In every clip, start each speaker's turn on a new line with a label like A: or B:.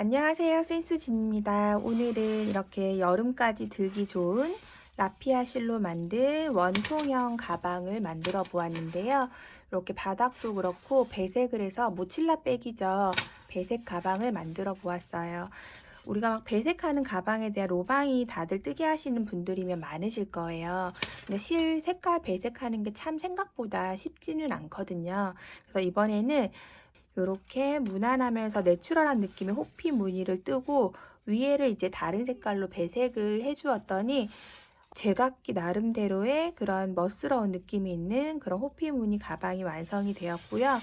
A: 안녕하세요. 센스진입니다. 오늘은 이렇게 여름까지 들기 좋은 라피아 실로 만든 원통형 가방을 만들어 보았는데요. 이렇게 바닥도 그렇고 배색을 해서 모칠라 백이죠. 배색 가방을 만들어 보았어요. 우리가 막 배색하는 가방에 대한 로망이 다들 뜨게 하시는 분들이면 많으실 거예요. 근데 실 색깔 배색하는 게 참 생각보다 쉽지는 않거든요. 그래서 이번에는 요렇게 무난하면서 내추럴한 느낌의 호피 무늬를 뜨고 위에를 이제 다른 색깔로 배색을 해주었더니 제각기 나름대로의 그런 멋스러운 느낌이 있는 그런 호피 무늬 가방이 완성이 되었고요.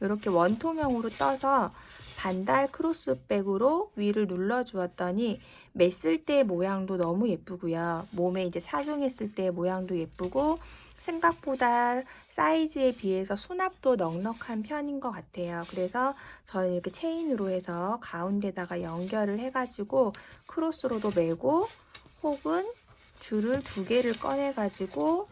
A: 이렇게 원통형으로 떠서 반달 크로스백으로 위를 눌러 주었더니 맸을 때 모양도 너무 예쁘고요. 몸에 이제 착용했을 때 모양도 예쁘고 생각보다 사이즈에 비해서 수납도 넉넉한 편인 것 같아요. 그래서 저는 이렇게 체인으로 해서 가운데다가 연결을 해가지고 크로스로도 매고 혹은 줄을 두 개를 꺼내 가지고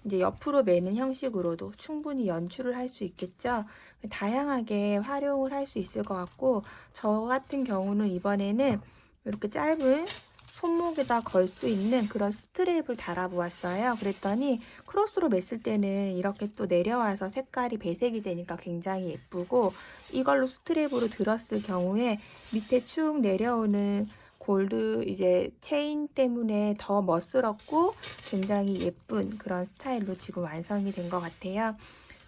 A: 이제 옆으로 매는 형식으로도 충분히 연출을 할 수 있겠죠. 다양하게 활용을 할 수 있을 것 같고, 저 같은 경우는 이번에는 이렇게 짧은 손목에다 걸 수 있는 그런 스트랩을 달아 보았어요. 그랬더니 크로스로 맸을 때는 이렇게 또 내려와서 색깔이 배색이 되니까 굉장히 예쁘고, 이걸로 스트랩으로 들었을 경우에 밑에 쭉 내려오는 골드 이제 체인 때문에 더 멋스럽고 굉장히 예쁜 그런 스타일로 지금 완성이 된 것 같아요.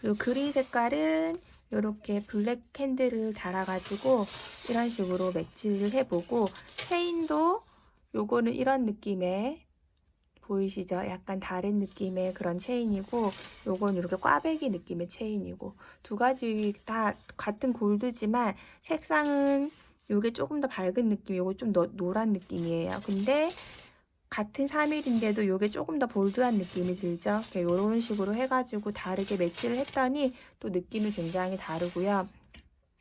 A: 그리고 그린 색깔은 이렇게 블랙 캔들을 달아가지고 이런 식으로 매치를 해보고, 체인도 요거는 이런 느낌의, 보이시죠? 약간 다른 느낌의 그런 체인이고, 요건 이렇게 꽈배기 느낌의 체인이고, 두 가지 다 같은 골드지만 색상은 요게 조금 더 밝은 느낌, 요거 좀 노란 느낌이에요. 근데 같은 3mm인데도 요게 조금 더 볼드한 느낌이 들죠? 이런 식으로 해가지고 다르게 매치를 했더니 또 느낌이 굉장히 다르고요.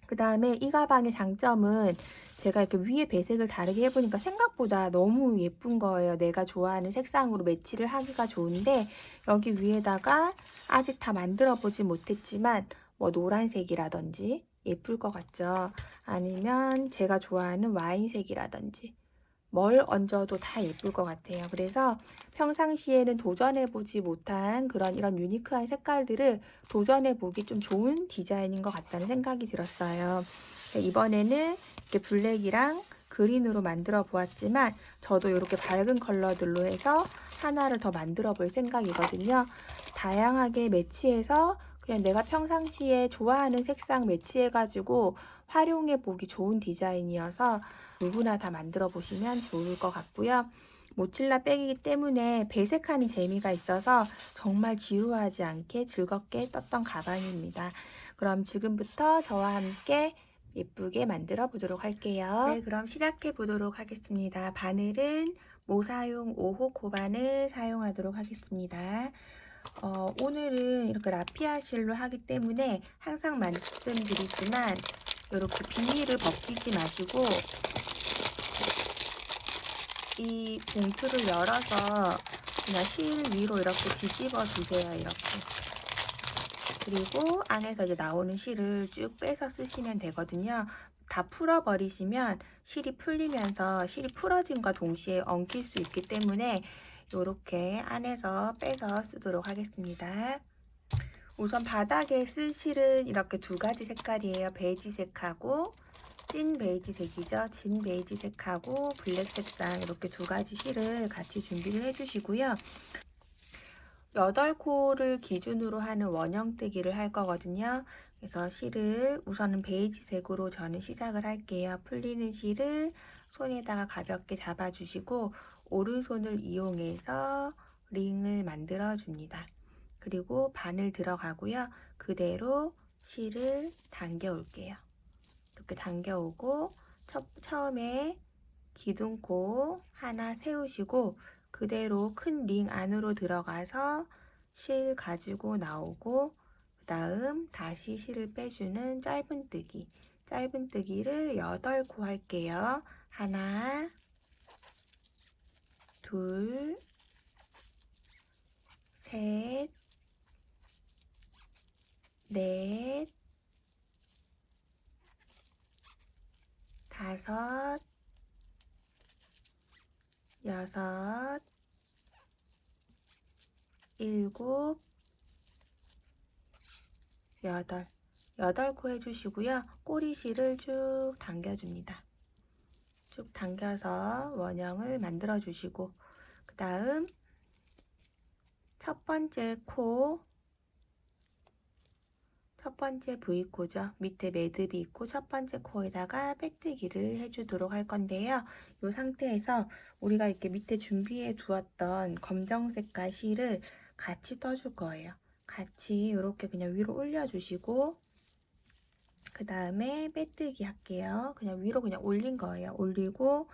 A: 그 다음에 이 가방의 장점은 제가 이렇게 위에 배색을 다르게 해보니까 생각보다 너무 예쁜 거예요. 내가 좋아하는 색상으로 매치를 하기가 좋은데, 여기 위에다가 아직 다 만들어 보지 못했지만 뭐 노란색이라든지 예쁠 것 같죠? 아니면 제가 좋아하는 와인색이라든지 뭘 얹어도 다 예쁠 것 같아요. 그래서 평상시에는 도전해보지 못한 그런 이런 유니크한 색깔들을 도전해보기 좀 좋은 디자인인 것 같다는 생각이 들었어요. 이번에는 이렇게 블랙이랑 그린으로 만들어 보았지만 저도 이렇게 밝은 컬러들로 해서 하나를 더 만들어 볼 생각이거든요. 다양하게 매치해서 그냥 내가 평상시에 좋아하는 색상 매치해가지고 활용해 보기 좋은 디자인이어서 누구나 다 만들어 보시면 좋을 것 같고요. 모칠라 백이기 때문에 배색하는 재미가 있어서 정말 지루하지 않게 즐겁게 떴던 가방입니다. 그럼 지금부터 저와 함께 예쁘게 만들어 보도록 할게요. 네, 그럼 시작해 보도록 하겠습니다. 바늘은 모사용 5호 고바늘 사용하도록 하겠습니다. 오늘은 이렇게 라피아 실로 하기 때문에 항상 말씀드리지만 이렇게 비닐을 벗기지 마시고 이 봉투를 열어서 그냥 실 위로 이렇게 뒤집어 주세요. 이렇게. 그리고 안에서 이제 나오는 실을 쭉 빼서 쓰시면 되거든요. 다 풀어버리시면 실이 풀리면서 실이 풀어진과 동시에 엉킬 수 있기 때문에 이렇게 안에서 빼서 쓰도록 하겠습니다. 우선 바닥에 쓸 실은 이렇게 두 가지 색깔이에요. 베이지색하고 찐 베이지색이죠. 진 베이지색하고 블랙 색상 이렇게 두 가지 실을 같이 준비를 해주시고요. 8코를 기준으로 하는 원형뜨기를 할 거거든요. 그래서 실을 우선은 베이지색으로 저는 시작을 할게요. 풀리는 실을 손에다가 가볍게 잡아주시고 오른손을 이용해서 링을 만들어 줍니다. 그리고 바늘 들어가고요. 그대로 실을 당겨 올게요. 이렇게 당겨오고 처음에 기둥코 하나 세우시고 그대로 큰 링 안으로 들어가서 실 가지고 나오고 그 다음 다시 실을 빼주는 짧은 뜨기를 8코 할게요. 하나, 둘, 셋, 넷, 5, 6, 7, 8. 8코 해주시고요. 꼬리실을 쭉 당겨줍니다. 쭉 당겨서 원형을 만들어 주시고, 그 다음 첫 번째 V코죠. 밑에 매듭이 있고 첫 번째 코에다가 빼뜨기를 해주도록 할 건데요. 이 상태에서 우리가 이렇게 밑에 준비해 두었던 검정색깔 실을 같이 떠줄 거예요. 같이 이렇게 그냥 위로 올려주시고, 그 다음에 빼뜨기 할게요. 그냥 위로 그냥 올린 거예요. 올리고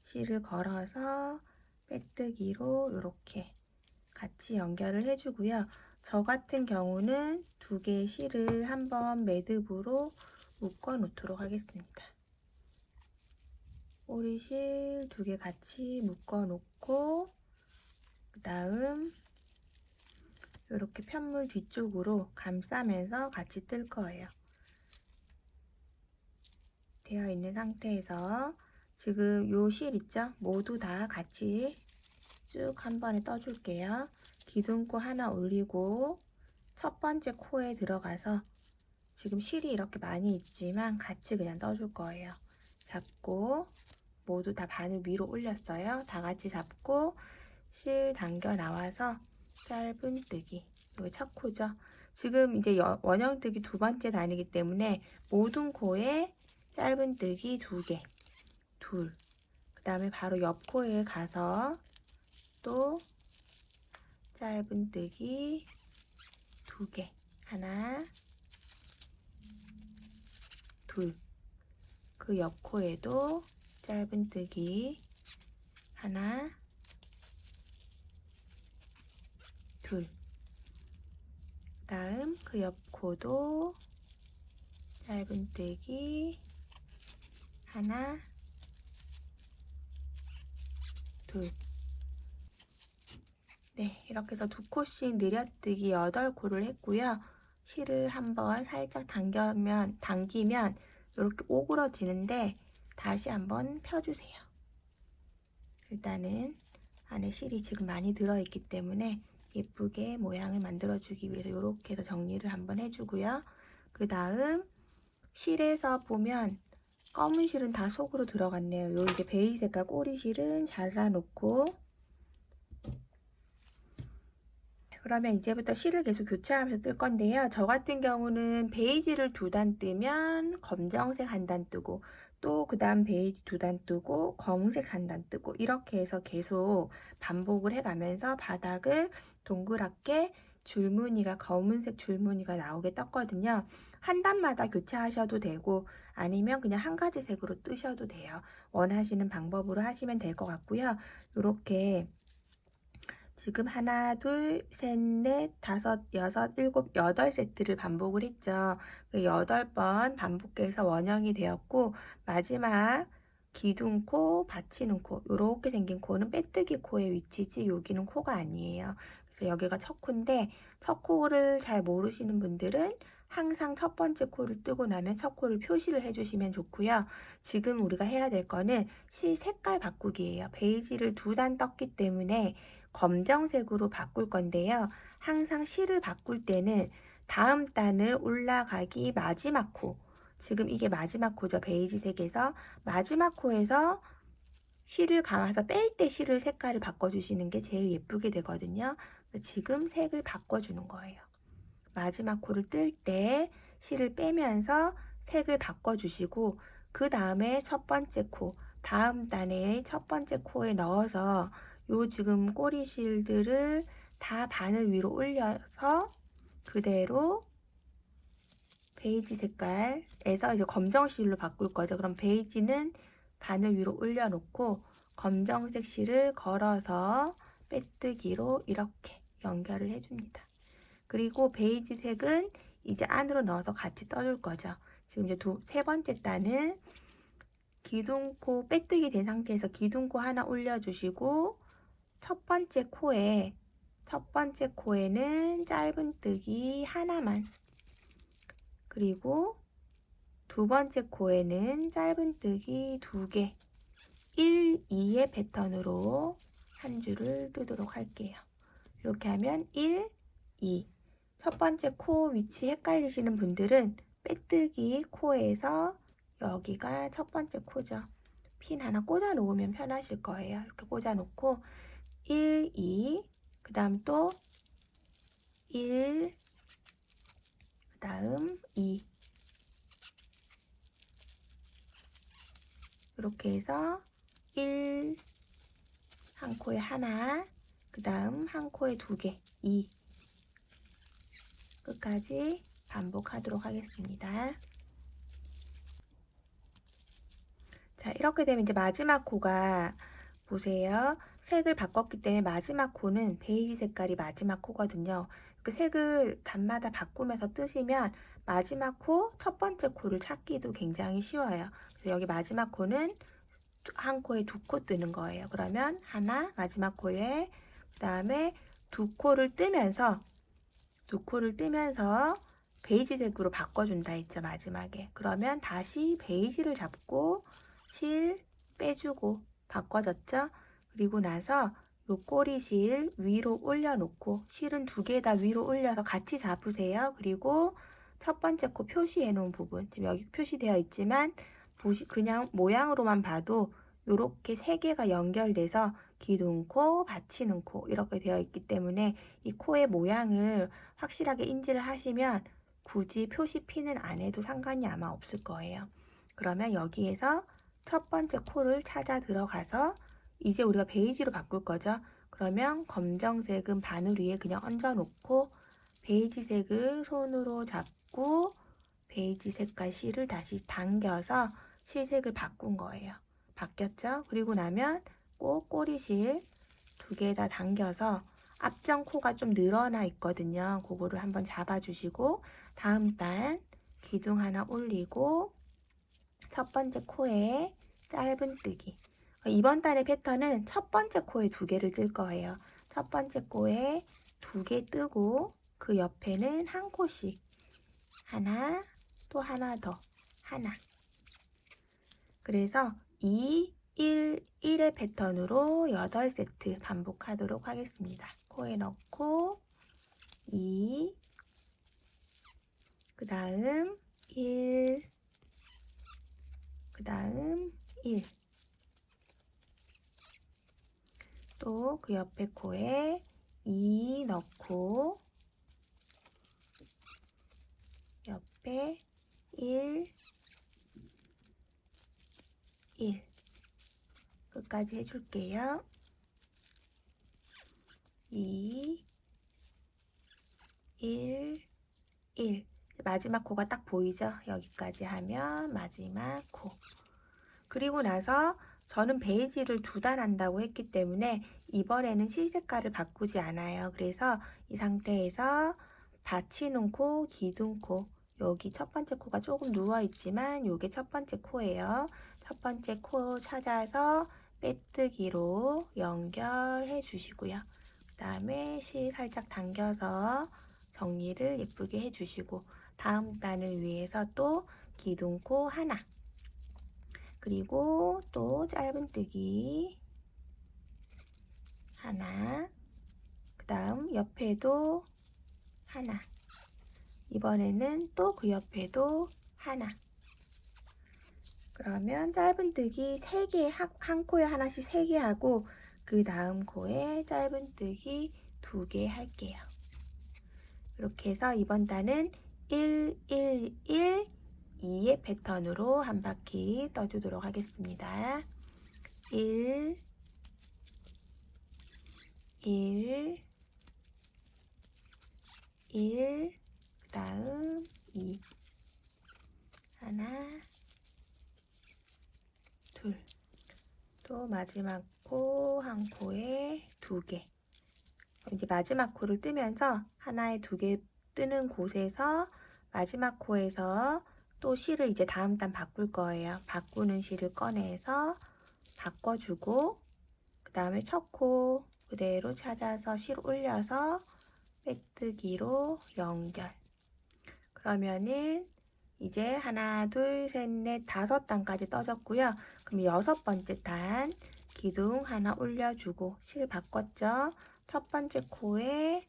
A: 실을 걸어서 빼뜨기로 이렇게 같이 연결을 해주고요. 저 같은 경우는 2개의 실을 한번 매듭으로 묶어 놓도록 하겠습니다. 꼬리실 2개 같이 묶어 놓고, 그 다음 이렇게 편물 뒤쪽으로 감싸면서 같이 뜰 거예요. 되어 있는 상태에서 지금 요 실 있죠? 모두 다 같이 쭉 한 번에 떠줄게요. 기둥코 하나 올리고 첫 번째 코에 들어가서 지금 실이 이렇게 많이 있지만 같이 그냥 떠줄 거예요. 잡고 모두 다 바늘 위로 올렸어요. 다 같이 잡고 실 당겨 나와서 짧은뜨기. 이게 첫 코죠. 지금 이제 원형뜨기 2번째 단이기 때문에 모든 코에 짧은뜨기 2개, 둘. 그 다음에 바로 옆 코에 가서 또 짧은뜨기 2개, 하나, 둘. 그 옆 코에도 짧은뜨기 하나, 둘. 다음 그 옆 코도 짧은뜨기 하나, 둘. 네, 이렇게 해서 2코씩 느려뜨기 8코를 했고요. 실을 한번 살짝 당기면 이렇게 오그러지는데 다시 한번 펴주세요. 일단은 안에 실이 지금 많이 들어있기 때문에 예쁘게 모양을 만들어주기 위해서 이렇게 해서 정리를 한번 해주고요. 그 다음 실에서 보면 검은 실은 다 속으로 들어갔네요. 요 이제 베이지 색깔 꼬리 실은 잘라놓고, 그러면 이제부터 실을 계속 교체하면서 뜰 건데요. 저 같은 경우는 베이지를 2단 뜨면 검정색 1단 뜨고, 또 그 다음 베이지 2단 뜨고 검은색 1단 뜨고, 이렇게 해서 계속 반복을 해가면서 바닥을 동그랗게 줄무늬가 검은색 줄무늬가 나오게 떴거든요. 한 단마다 교체하셔도 되고 아니면 그냥 한 가지 색으로 뜨셔도 돼요. 원하시는 방법으로 하시면 될 것 같고요. 이렇게 지금 하나, 둘, 셋, 넷, 다섯, 여섯, 일곱, 8세트를 반복을 했죠. 8번 반복해서 원형이 되었고, 마지막 기둥코, 받치는 코, 이렇게 생긴 코는 빼뜨기 코의 위치지 여기는 코가 아니에요. 그래서 여기가 첫 코인데, 첫 코를 잘 모르시는 분들은 항상 첫 번째 코를 뜨고 나면 첫 코를 표시를 해주시면 좋고요. 지금 우리가 해야 될 거는 실 색깔 바꾸기예요. 베이지를 2단 떴기 때문에 검정색으로 바꿀 건데요. 항상 실을 바꿀 때는 다음 단을 올라가기 마지막 코, 지금 이게 마지막 코죠. 베이지색에서 마지막 코에서 실을 감아서 뺄 때 실을 색깔을 바꿔주시는 게 제일 예쁘게 되거든요. 지금 색을 바꿔주는 거예요. 마지막 코를 뜰 때 실을 빼면서 색을 바꿔주시고, 그 다음에 첫 번째 코, 다음 단의 첫 번째 코에 넣어서 요 지금 꼬리 실들을 다 바늘 위로 올려서 그대로 베이지 색깔에서 이제 검정 실로 바꿀 거죠. 그럼 베이지는 바늘 위로 올려놓고 검정색 실을 걸어서 빼뜨기로 이렇게 연결을 해줍니다. 그리고 베이지 색은 이제 안으로 넣어서 같이 떠줄 거죠. 지금 이제 세 번째 단은 기둥코 빼뜨기 된 상태에서 기둥코 하나 올려주시고 첫 번째 코에는 짧은뜨기 하나만, 그리고 두 번째 코에는 짧은뜨기 2개, 1, 2의 패턴으로 한 줄을 뜨도록 할게요. 이렇게 하면 1, 2. 첫 번째 코 위치 헷갈리시는 분들은 빼뜨기 코에서 여기가 첫 번째 코죠. 핀 하나 꽂아 놓으면 편하실 거예요. 이렇게 꽂아 놓고 1, 2, 그 다음 또 1, 그 다음 2. 이렇게 해서 1, 한 코에 하나, 그 다음 한 코에 2개, 2. 끝까지 반복하도록 하겠습니다. 자, 이렇게 되면 이제 마지막 코가 보세요. 색을 바꿨기 때문에 마지막 코는 베이지 색깔이 마지막 코거든요. 이렇게 색을 단마다 바꾸면서 뜨시면 마지막 코, 첫 번째 코를 찾기도 굉장히 쉬워요. 그래서 여기 마지막 코는 한 코에 2코 뜨는 거예요. 그러면 하나, 마지막 코에 그 다음에 2코를 뜨면서 베이지색으로 바꿔준다 했죠, 마지막에. 그러면 다시 베이지를 잡고 실 빼주고 바꿔줬죠. 그리고 나서 요 꼬리실 위로 올려놓고 실은 2개 다 위로 올려서 같이 잡으세요. 그리고 첫 번째 코 표시해 놓은 부분, 지금 여기 표시되어 있지만 그냥 모양으로만 봐도 이렇게 3개가 연결돼서 기둥코, 받치는 코 이렇게 되어 있기 때문에 이 코의 모양을 확실하게 인지를 하시면 굳이 표시 피는 안 해도 상관이 아마 없을 거예요. 그러면 여기에서 첫 번째 코를 찾아 들어가서 이제 우리가 베이지로 바꿀 거죠. 그러면 검정색은 바늘 위에 그냥 얹어 놓고 베이지색을 손으로 잡고 베이지 색깔 실을 다시 당겨서 실색을 바꾼 거예요. 바뀌었죠? 그리고 나면 꼭 꼬리실 2개 다 당겨서 앞전 코가 좀 늘어나 있거든요. 그거를 한번 잡아주시고 다음 단 기둥 하나 올리고 첫 번째 코에 짧은뜨기. 이번 단의 패턴은 첫 번째 코에 2개를 뜰 거예요. 첫 번째 코에 2개 뜨고 그 옆에는 한 코씩 하나, 또 하나 더, 하나. 그래서 2, 1, 1의 패턴으로 8세트 반복하도록 하겠습니다. 코에 넣고 2, 그 다음 1, 그 다음 1. 또 그 옆에 코에 2 넣고 옆에 1, 1. 끝까지 해줄게요. 2, 1, 1. 마지막 코가 딱 보이죠? 여기까지 하면 마지막 코. 그리고 나서 저는 베이지를 2단 한다고 했기 때문에 이번에는 실 색깔을 바꾸지 않아요. 그래서 이 상태에서 받치는 코, 기둥코, 여기 첫 번째 코가 조금 누워 있지만 이게 첫 번째 코예요. 첫 번째 코 찾아서 빼뜨기로 연결해 주시고요. 그 다음에 실 살짝 당겨서 정리를 예쁘게 해주시고 다음 단을 위해서 또 기둥코 하나, 그리고 또 짧은뜨기 하나, 그 다음 옆에도 하나, 이번에는 또 그 옆에도 하나. 그러면 짧은뜨기 3개, 한 코에 하나씩 3개 하고 그 다음 코에 짧은뜨기 2개 할게요. 이렇게 해서 이번 단은 1, 1, 1, 2의 패턴으로 한 바퀴 떠주도록 하겠습니다. 1, 1, 1, 그 다음 2, 하나, 둘, 또 마지막 코 한 코에 2개. 이제 마지막 코를 뜨면서 하나에 2개 뜨는 곳에서 마지막 코에서 또 실을 이제 다음 단 바꿀 거예요. 바꾸는 실을 꺼내서 바꿔주고 그 다음에 첫 코 그대로 찾아서 실 올려서 빼뜨기로 연결. 그러면은 이제 하나, 둘, 셋, 넷, 5단까지 떠졌고요. 그럼 6번째 단 기둥 하나 올려주고 실 바꿨죠. 첫 번째 코에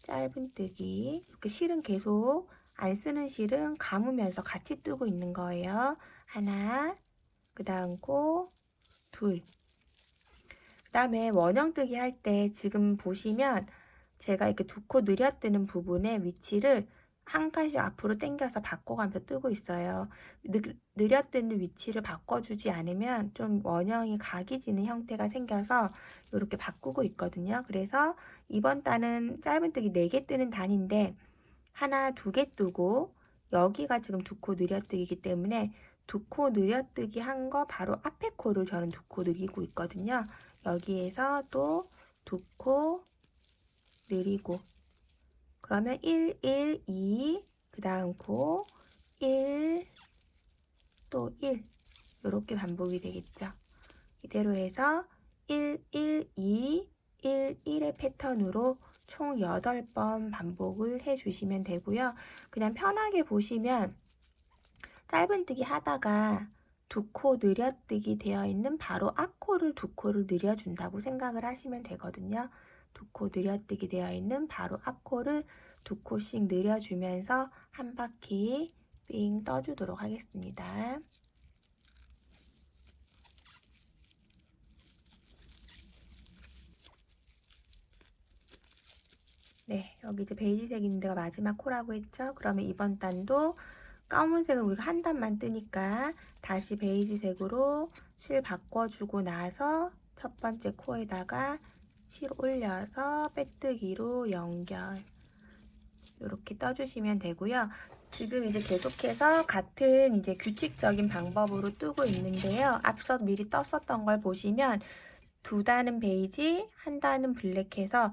A: 짧은뜨기. 이렇게 실은 계속 안 쓰는 실은 감으면서 같이 뜨고 있는 거예요. 하나, 그 다음 코, 둘. 그 다음에 원형뜨기 할 때 지금 보시면 제가 이렇게 두 코 늘여뜨는 부분의 위치를 한 칸씩 앞으로 당겨서 바꿔가면서 뜨고 있어요. 늘여뜨는 위치를 바꿔주지 않으면 좀 원형이 각이 지는 형태가 생겨서 이렇게 바꾸고 있거든요. 그래서 이번 단은 짧은뜨기 4개 뜨는 단인데 하나, 2개 뜨고 여기가 지금 두 코 늘여뜨기이기 때문에 두 코 늘여뜨기 한 거 바로 앞에 코를 저는 두 코 늘리고 있거든요. 여기에서 또 두 코 늘리고 그러면 1, 1, 2, 그 다음 코 1, 또 1 이렇게 반복이 되겠죠. 이대로 해서 1, 1, 2, 1, 1의 패턴으로 총 8번 반복을 해주시면 되고요. 그냥 편하게 보시면 짧은뜨기 하다가 두 코 늘여뜨기 되어 있는 바로 앞코를 두 코를 늘려준다고 생각을 하시면 되거든요. 두 코 늘여뜨기 되어 있는 바로 앞코를 두 코씩 늘려주면서 한 바퀴 삥 떠주도록 하겠습니다. 네, 여기 이제 베이지색 있는 데가 마지막 코라고 했죠? 그러면 이번 단도 검은색을 우리가 한 단만 뜨니까 다시 베이지색으로 실 바꿔주고 나서 첫 번째 코에다가 실 올려서 빼뜨기로 연결 이렇게 떠주시면 되고요. 지금 이제 계속해서 같은 이제 규칙적인 방법으로 뜨고 있는데요. 앞서 미리 떴었던 걸 보시면 두 단은 베이지, 한 단은 블랙해서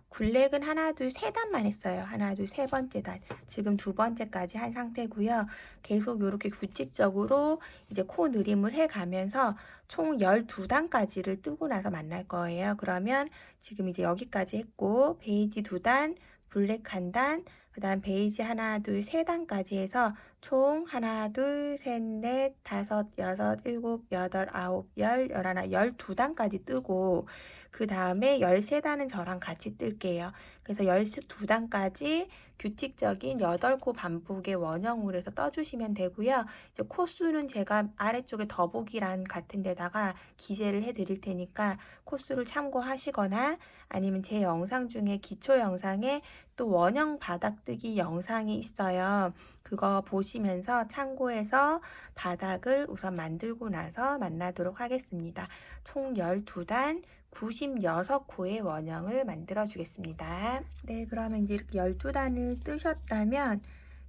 A: 블랙은 하나, 둘, 세 단만 했어요. 하나, 둘, 세 번째 단. 지금 두 번째까지 한 상태고요. 계속 이렇게 규칙적으로 이제 코 늘림을 해가면서 총 12단까지를 뜨고 나서 만날 거예요. 그러면 지금 이제 여기까지 했고 베이지 2단, 블랙 1단, 그 다음 베이지 하나, 둘, 세 단까지 해서 총 하나, 둘, 셋, 넷, 다섯, 여섯, 일곱, 여덟, 아홉, 열, 열하나, 12단까지 뜨고 그 다음에 13단은 저랑 같이 뜰게요. 그래서 12단까지 규칙적인 8코 반복의 원형으로 해서 떠주시면 되고요. 이제 코수는 제가 아래쪽에 더보기란 같은 데다가 기재를 해 드릴 테니까 코수를 참고하시거나 아니면 제 영상 중에 기초 영상에 또 원형 바닥뜨기 영상이 있어요. 그거 보시면서 참고해서 바닥을 우선 만들고 나서 만나도록 하겠습니다. 총 12단 96코의 원형을 만들어 주겠습니다. 네, 그러면 이제 이렇게 12단을 뜨셨다면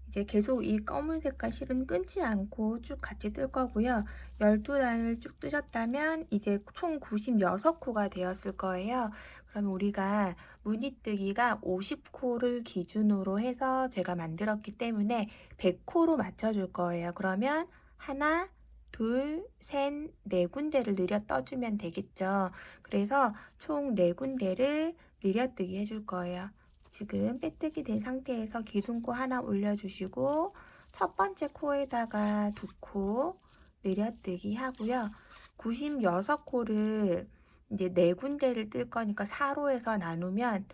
A: 이제 계속 이 검은 색깔 실은 끊지 않고 쭉 같이 뜰 거고요. 12단을 쭉 뜨셨다면 이제 총 96코가 되었을 거예요. 그러면 우리가 무늬뜨기가 50코를 기준으로 해서 제가 만들었기 때문에 100코로 맞춰줄 거예요. 그러면 하나, 둘, 셋, 네 군데를 늘려 떠주면 되겠죠. 그래서 총 4군데를 늘려뜨기 해줄 거예요. 지금 빼뜨기 된 상태에서 기둥코 하나 올려주시고 첫 번째 코에다가 2코 늘여뜨기 하고요. 96코를 이제 4군데를 뜰 거니까 4로 해서 나누면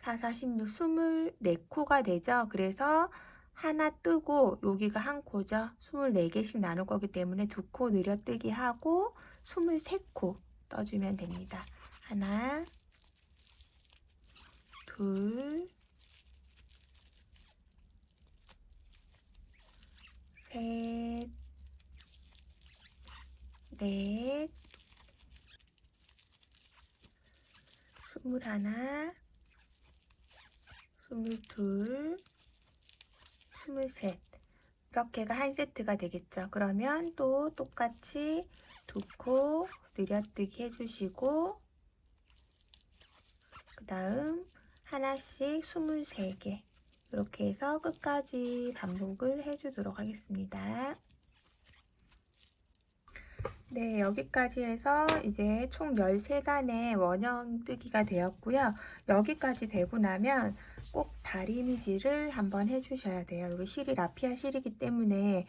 A: 4, 4, 16, 24코가 되죠. 그래서 하나 뜨고 여기가 한 코죠. 24개씩 나눌 거기 때문에 2코 늘여뜨기 하고 23코 떠주면 됩니다. 하나, 둘, 셋, 넷, 21, 22, 23 이렇게가 한 세트가 되겠죠. 그러면 또 똑같이 2코 늘여뜨기 해주시고 그 다음 하나씩 23개 이렇게 해서 끝까지 반복을 해주도록 하겠습니다. 네, 여기까지 해서 이제 총 13단의 원형 뜨기가 되었고요. 여기까지 되고 나면 꼭 다리미질을 한번 해주셔야 돼요. 여기 실이 라피아 실이기 때문에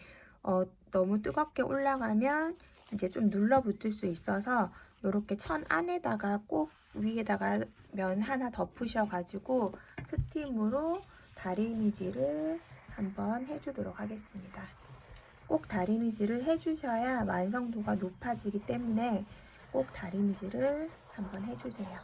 A: 너무 뜨겁게 올라가면 이제 좀 눌러붙을 수 있어서 이렇게 천 안에다가 꼭 위에다가 면 하나 덮으셔가지고 스팀으로 다리미질을 한번 해주도록 하겠습니다. 꼭 다리미질을 해주셔야 완성도가 높아지기 때문에 꼭 다리미질을 한번 해주세요.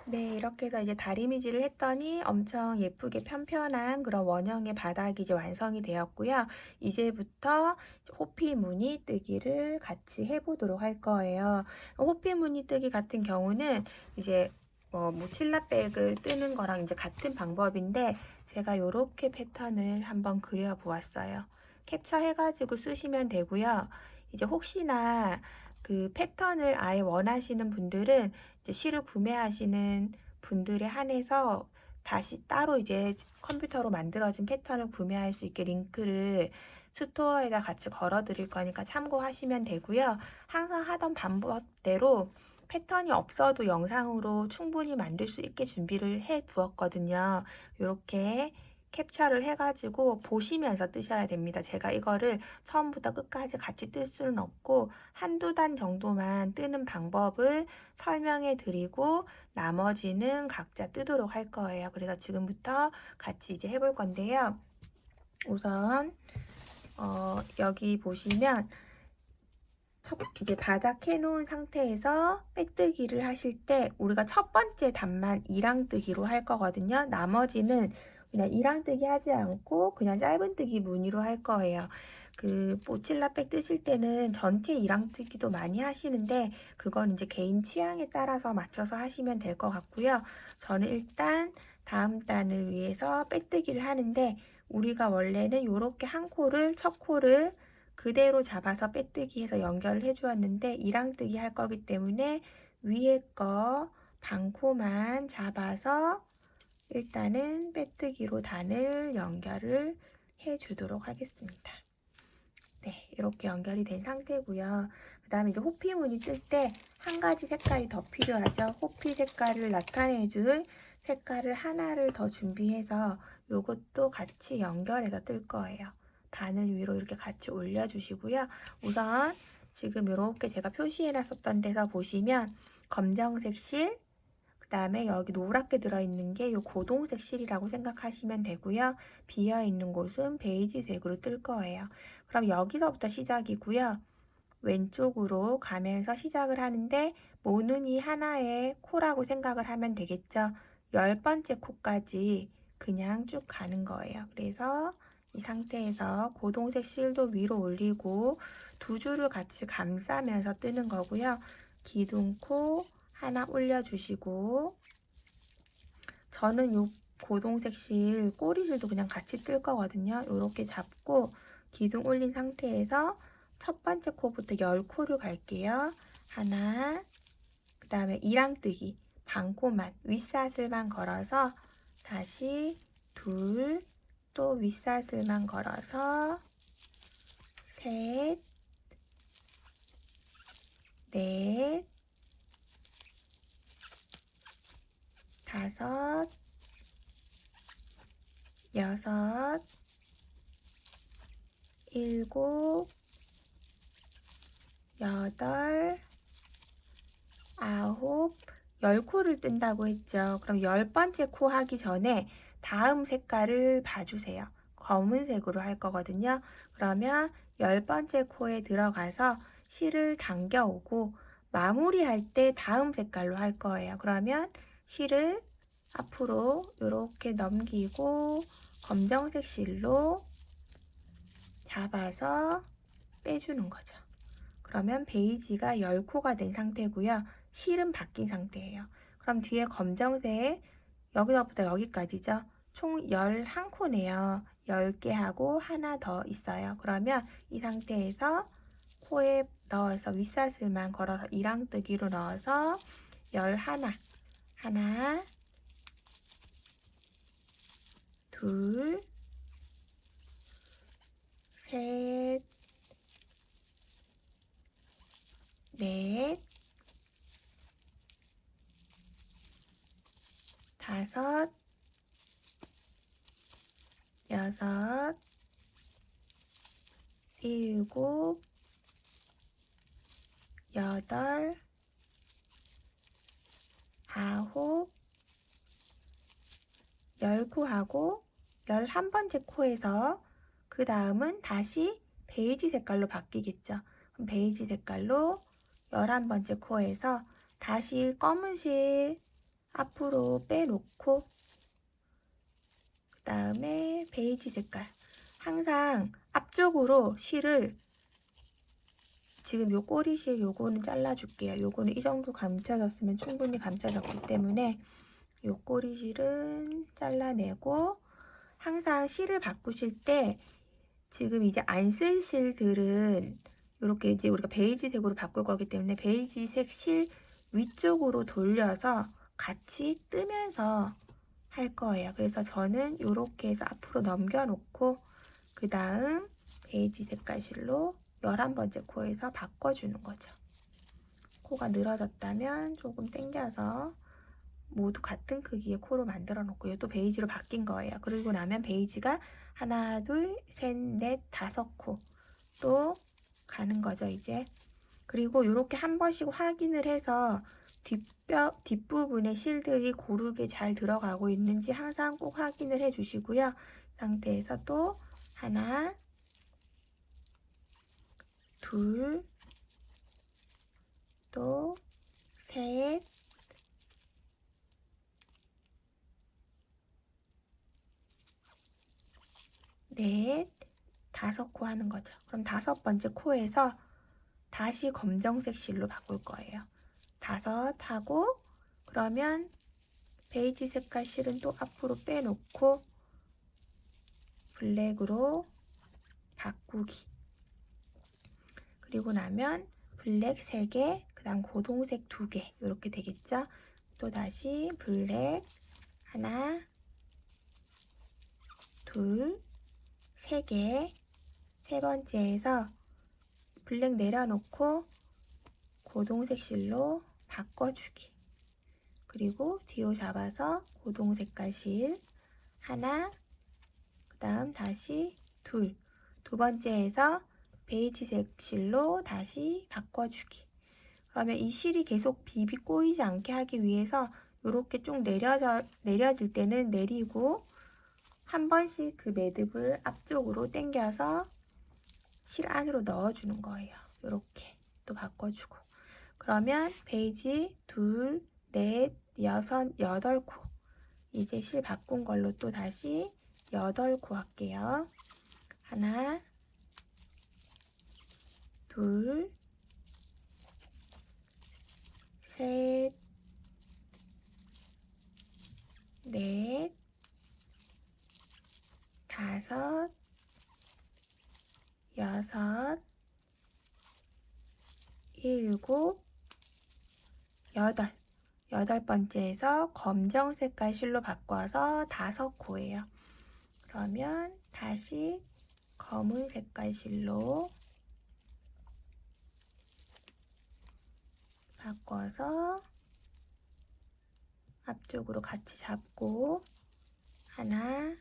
A: 네, 이렇게 해서 이제 다리미질을 했더니 엄청 예쁘게 편편한 그런 원형의 바닥이 이제 완성이 되었고요. 이제부터 호피 무늬 뜨기를 같이 해보도록 할 거예요. 호피 무늬 뜨기 같은 경우는 이제 모칠라백을 뜨는 거랑 이제 같은 방법인데 제가 이렇게 패턴을 한번 그려 보았어요. 캡처해가지고 쓰시면 되고요. 이제 혹시나 그 패턴을 아예 원하시는 분들은 이제 실을 구매하시는 분들에 한해서 다시 따로 이제 컴퓨터로 만들어진 패턴을 구매할 수 있게 링크를 스토어에다 같이 걸어 드릴 거니까 참고하시면 되고요. 항상 하던 방법대로 패턴이 없어도 영상으로 충분히 만들 수 있게 준비를 해 두었거든요. 이렇게 캡처를 해가지고 보시면서 뜨셔야 됩니다. 제가 이거를 처음부터 끝까지 같이 뜰 수는 없고 한두 단 정도만 뜨는 방법을 설명해 드리고 나머지는 각자 뜨도록 할 거예요. 그래서 지금부터 같이 이제 해볼 건데요. 우선 여기 보시면 이제 바닥 해놓은 상태에서 빼뜨기를 하실 때 우리가 첫 번째 단만 이랑뜨기로 할 거거든요. 나머지는 그냥 이랑뜨기 하지 않고 그냥 짧은뜨기 무늬로 할 거예요. 그 모칠라백 뜨실 때는 전체 이랑뜨기도 많이 하시는데 그건 이제 개인 취향에 따라서 맞춰서 하시면 될 것 같고요. 저는 일단 다음 단을 위해서 빼뜨기를 하는데 우리가 원래는 이렇게 한 코를 첫 코를 그대로 잡아서 빼뜨기 해서 연결을 해 주었는데 이랑뜨기 할 거기 때문에 위에 거 반코만 잡아서 일단은 빼뜨기로 단을 연결을 해 주도록 하겠습니다. 네, 이렇게 연결이 된 상태고요. 그 다음에 이제 호피 무늬 뜰 때 한 가지 색깔이 더 필요하죠. 호피 색깔을 나타내줄 색깔을 하나를 더 준비해서 이것도 같이 연결해서 뜰 거예요. 바늘 위로 이렇게 같이 올려주시고요. 우선 지금 이렇게 제가 표시해놨었던 데서 보시면 검정색 실, 그 다음에 여기 노랗게 들어있는 게 이 고동색 실이라고 생각하시면 되고요. 비어있는 곳은 베이지색으로 뜰 거예요. 그럼 여기서부터 시작이고요. 왼쪽으로 가면서 시작을 하는데 모눈이 하나의 코라고 생각을 하면 되겠죠. 10번째 코까지 그냥 쭉 가는 거예요. 그래서 이 상태에서 고동색 실도 위로 올리고 두 줄을 같이 감싸면서 뜨는 거고요. 기둥코 하나 올려주시고 저는 요 고동색 실 꼬리실도 그냥 같이 뜰 거거든요. 이렇게 잡고 기둥 올린 상태에서 첫 번째 코부터 10코를 갈게요. 하나, 그 다음에 이랑뜨기 반코만 윗사슬만 걸어서 다시 둘, 또 윗사슬만 걸어서 셋, 넷, 다섯, 여섯, 일곱, 여덟, 아홉, 10코를 뜬다고 했죠. 그럼 10번째 코 하기 전에 다음 색깔을 봐주세요. 검은색으로 할 거거든요. 그러면 10번째 코에 들어가서 실을 당겨오고 마무리할 때 다음 색깔로 할 거예요. 그러면 실을 앞으로 이렇게 넘기고 검정색 실로 잡아서 빼주는 거죠. 그러면 베이지가 10코가 된 상태고요. 실은 바뀐 상태예요. 그럼 뒤에 검정색 여기서부터 여기까지죠. 총 11코네요. 10개 하고 하나 더 있어요. 그러면 이 상태에서 코에 넣어서 윗사슬만 걸어서 이랑뜨기로 넣어서 11, 하나, 둘, 셋, 넷, 다섯, 여섯, 일곱, 여덟, 아홉, 10코하고 11번째 코에서 그 다음은 다시 베이지 색깔로 바뀌겠죠. 그럼 베이지 색깔로 11번째 코에서 다시 검은실 앞으로 빼놓고 그 다음에 베이지 색깔. 항상 앞쪽으로 실을 지금 요 꼬리실 요거는 잘라줄게요. 요거는 이 정도 감춰졌으면 충분히 감춰졌기 때문에 요 꼬리실은 잘라내고 항상 실을 바꾸실 때 지금 이제 안 쓸 실들은 이렇게 이제 우리가 베이지색으로 바꿀 거기 때문에 베이지색 실 위쪽으로 돌려서 같이 뜨면서 할 거예요. 그래서 저는 이렇게 해서 앞으로 넘겨놓고 그 다음 베이지 색깔 실로 11번째 코에서 바꿔주는 거죠. 코가 늘어졌다면 조금 당겨서 모두 같은 크기의 코로 만들어 놓고 또 베이지로 바뀐 거예요. 그리고 나면 베이지가 하나, 둘, 셋, 넷, 5코 또 가는 거죠, 이제. 그리고 이렇게 한 번씩 확인을 해서 뒷부분에 실들이 고르게 잘 들어가고 있는지 항상 꼭 확인을 해 주시고요. 이 상태에서 또 하나, 둘, 또 셋, 넷, 5코 하는 거죠. 그럼 5번째 코에서 다시 검정색 실로 바꿀 거예요. 5 하고 그러면 베이지 색깔 실은 또 앞으로 빼놓고 블랙으로 바꾸기. 그리고 나면 블랙 3개, 그 다음 고동색 2개 이렇게 되겠죠. 또 다시 블랙 하나, 둘, 3개, 세 번째에서 블랙 내려놓고 고동색 실로 바꿔주기. 그리고 뒤로 잡아서 고동 색깔 실 하나, 그 다음 다시 두 번째에서 베이지색 실로 다시 바꿔주기. 그러면 이 실이 계속 비비 꼬이지 않게 하기 위해서 이렇게 쭉 내려질 때는 내리고 한 번씩 그 매듭을 앞쪽으로 당겨서 실 안으로 넣어주는 거예요. 이렇게 또 바꿔주고. 그러면 베이지 2, 4, 6, 8코. 이제 실 바꾼 걸로 또 다시 8코 할게요. 하나, 둘, 셋, 넷, 5, 6, 7, 8. 8번째에서 검정 색깔 실로 바꿔서 5코예요. 그러면 다시 검은 색깔 실로 바꿔서 앞쪽으로 같이 잡고 하나,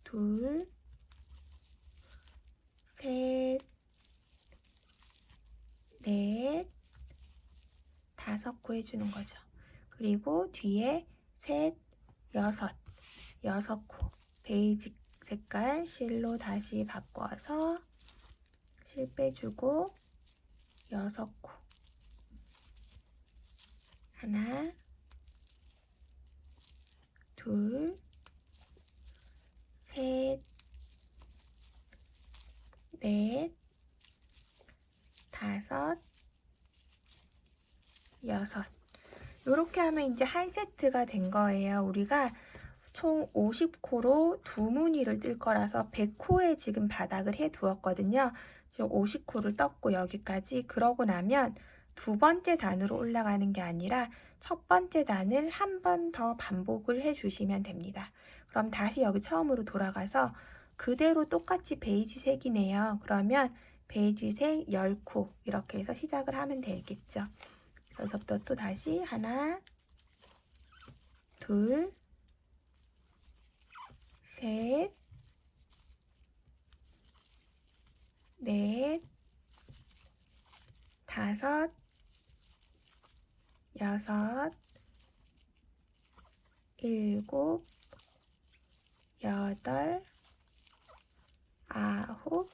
A: 둘, 셋, 넷, 5코 해주는 거죠. 그리고 뒤에 셋, 6코 베이지 색깔 실로 다시 바꿔서 실 빼주고 6코 하나, 둘, 셋, 넷, 5, 6. 이렇게 하면 이제 한 세트가 된 거예요. 우리가 총 50코로 두 무늬를 뜰 거라서 100코에 지금 바닥을 해 두었거든요. 지금 50코를 떴고 여기까지. 그러고 나면 두 번째 단으로 올라가는 게 아니라 첫 번째 단을 한 번 더 반복을 해 주시면 됩니다. 그럼 다시 여기 처음으로 돌아가서 그대로 똑같이 베이지 색이네요. 그러면 베이지색 10코 이렇게 해서 시작을 하면 되겠죠. 여기서부터 또 다시 하나, 둘, 셋, 넷, 다섯, 여섯, 일곱, 여덟, 아홉,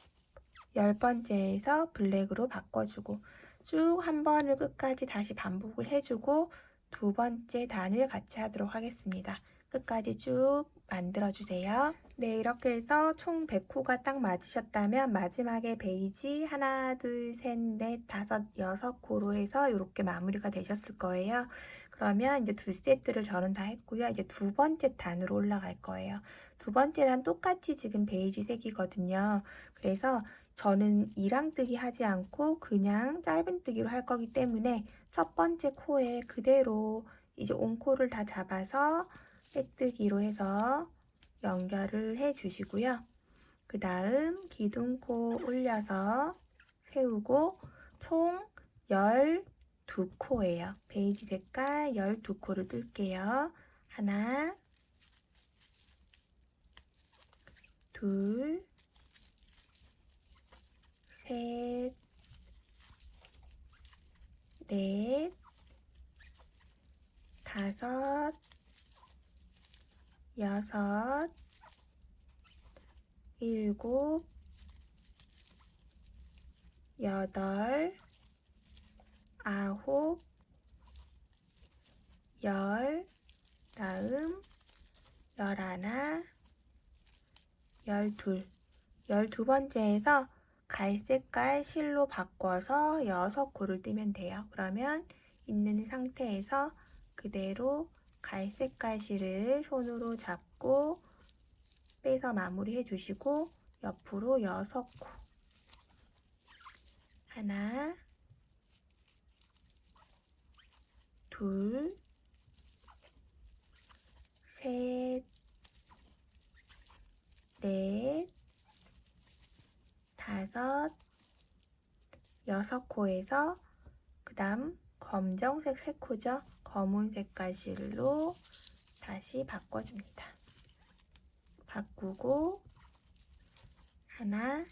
A: 10번째에서 블랙으로 바꿔주고 쭉 한 번을 끝까지 다시 반복을 해주고 두 번째 단을 같이 하도록 하겠습니다. 끝까지 쭉 만들어주세요. 네, 이렇게 해서 총 100코가 딱 맞으셨다면 마지막에 베이지 하나, 둘, 셋, 넷, 다섯, 6코로 해서 이렇게 마무리가 되셨을 거예요. 그러면 이제 두 세트를 저는 다 했고요. 이제 두 번째 단으로 올라갈 거예요. 두 번째 단 똑같이 지금 베이지 색이거든요. 그래서 저는 이랑뜨기 하지 않고 그냥 짧은뜨기로 할 거기 때문에 첫 번째 코에 그대로 이제 온코를 다 잡아서 빼뜨기로 해서 연결을 해 주시고요. 그 다음 기둥코 올려서 세우고 총 12코예요. 베이지 색깔 12코를 뜰게요. 하나, 둘, 셋, 넷, 다섯, 여섯, 일곱, 여덟, 아홉, 열, 다음 11, 12, 12번째에서 갈색깔 실로 바꿔서 6코를 뜨면 돼요. 그러면 있는 상태에서 그대로 갈색깔 실을 손으로 잡고 빼서 마무리 해주시고 옆으로 6코 하나, 둘, 셋, 넷, 다섯, 6코에서 그 다음 검정색 3코죠. 검은 색깔 실로 다시 바꿔줍니다. 바꾸고 하나,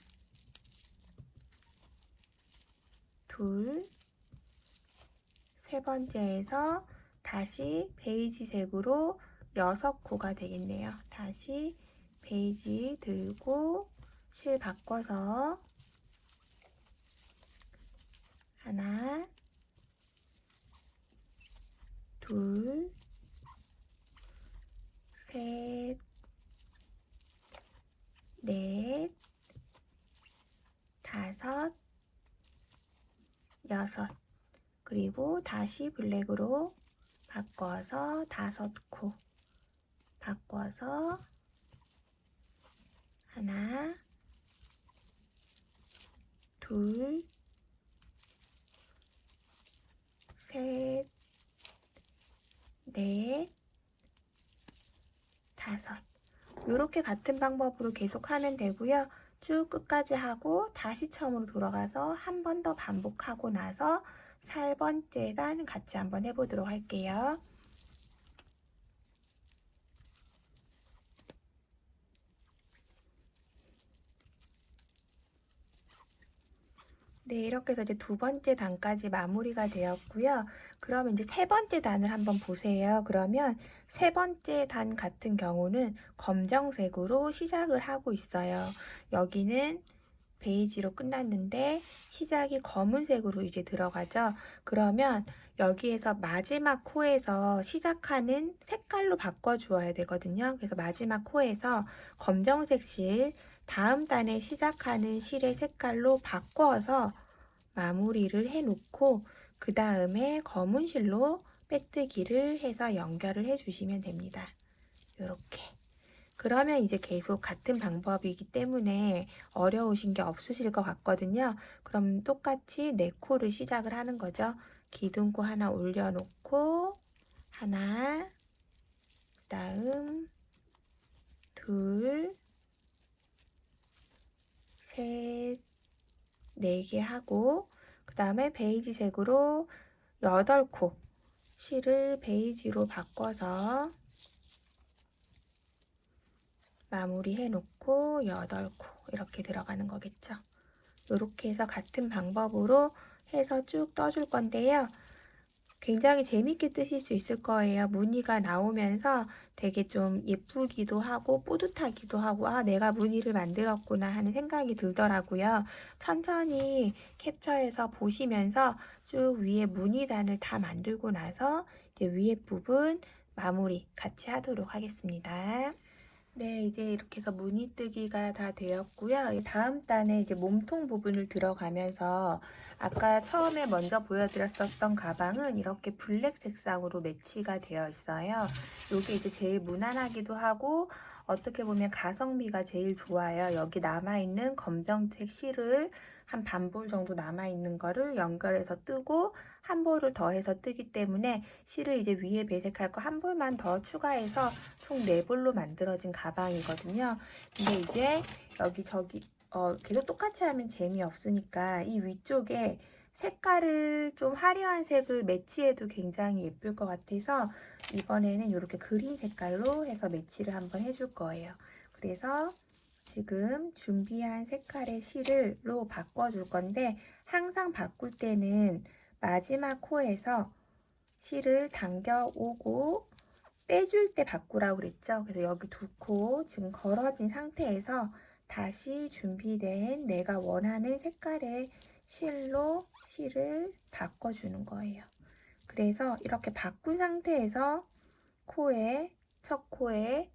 A: 둘, 세 번째에서 다시 베이지 색으로 6코가 되겠네요. 다시 베이지 들고 실 바꿔서 하나, 둘, 셋, 넷, 다섯, 여섯, 그리고 다시 블랙으로 바꿔서 5코 바꿔서 하나, 둘, 셋, 넷, 다섯. 이렇게 같은 방법으로 계속 하면 되고요. 쭉 끝까지 하고 다시 처음으로 돌아가서 한 번 더 반복하고 나서 4번째 단 같이 한번 해보도록 할게요. 네, 이렇게 해서 이제 두 번째 단까지 마무리가 되었고요. 그러면 이제 세 번째 단을 한번 보세요. 그러면 세 번째 단 같은 경우는 검정색으로 시작을 하고 있어요. 여기는 베이지로 끝났는데 시작이 검은색으로 이제 들어가죠. 그러면 여기에서 마지막 코에서 시작하는 색깔로 바꿔주어야 되거든요. 그래서 마지막 코에서 검정색 실, 다음 단에 시작하는 실의 색깔로 바꿔서 마무리를 해놓고 그 다음에 검은 실로 빼뜨기를 해서 연결을 해주시면 됩니다. 이렇게. 그러면 이제 계속 같은 방법이기 때문에 어려우신 게 없으실 것 같거든요. 그럼 똑같이 4코를 시작을 하는 거죠. 기둥코 하나 올려놓고 하나, 그 다음 둘, 셋, 4개 하고, 그 다음에 베이지색으로 8코 실을 베이지로 바꿔서 마무리해 놓고 8코 이렇게 들어가는 거겠죠. 이렇게 해서 같은 방법으로 해서 쭉 떠줄 건데요. 굉장히 재밌게 뜨실 수 있을 거예요. 무늬가 나오면서 되게 좀 예쁘기도 하고 뿌듯하기도 하고, 아, 내가 무늬를 만들었구나 하는 생각이 들더라고요. 천천히 캡처해서 보시면서 쭉 위에 무늬단을 다 만들고 나서 이제 위에 부분 마무리 같이 하도록 하겠습니다. 네, 이제 이렇게 해서 무늬뜨기가 다 되었고요. 다음 단에 이제 몸통 부분을 들어가면서 아까 처음에 먼저 보여드렸었던 가방은 이렇게 블랙 색상으로 매치가 되어 있어요. 이게 이제 제일 무난하기도 하고 어떻게 보면 가성비가 제일 좋아요. 여기 남아있는 검정색 실을 한 반볼 정도 남아있는 거를 연결해서 뜨고 한 볼을 더해서 뜨기 때문에 실을 이제 위에 배색할 거 한 볼만 더 추가해서 총 4볼로 만들어진 가방이거든요. 근데 이제 여기저기 계속 똑같이 하면 재미없으니까 이 위쪽에 색깔을 좀 화려한 색을 매치해도 굉장히 예쁠 것 같아서 이번에는 이렇게 그린 색깔로 해서 매치를 한번 해줄 거예요. 그래서 지금 준비한 색깔의 실을로 바꿔줄 건데 항상 바꿀 때는 마지막 코에서 실을 당겨 오고 빼줄 때 바꾸라고 그랬죠. 그래서 여기 2코 지금 걸어진 상태에서 다시 준비된 내가 원하는 색깔의 실로 실을 바꿔주는 거예요. 그래서 이렇게 바꾼 상태에서 첫 코에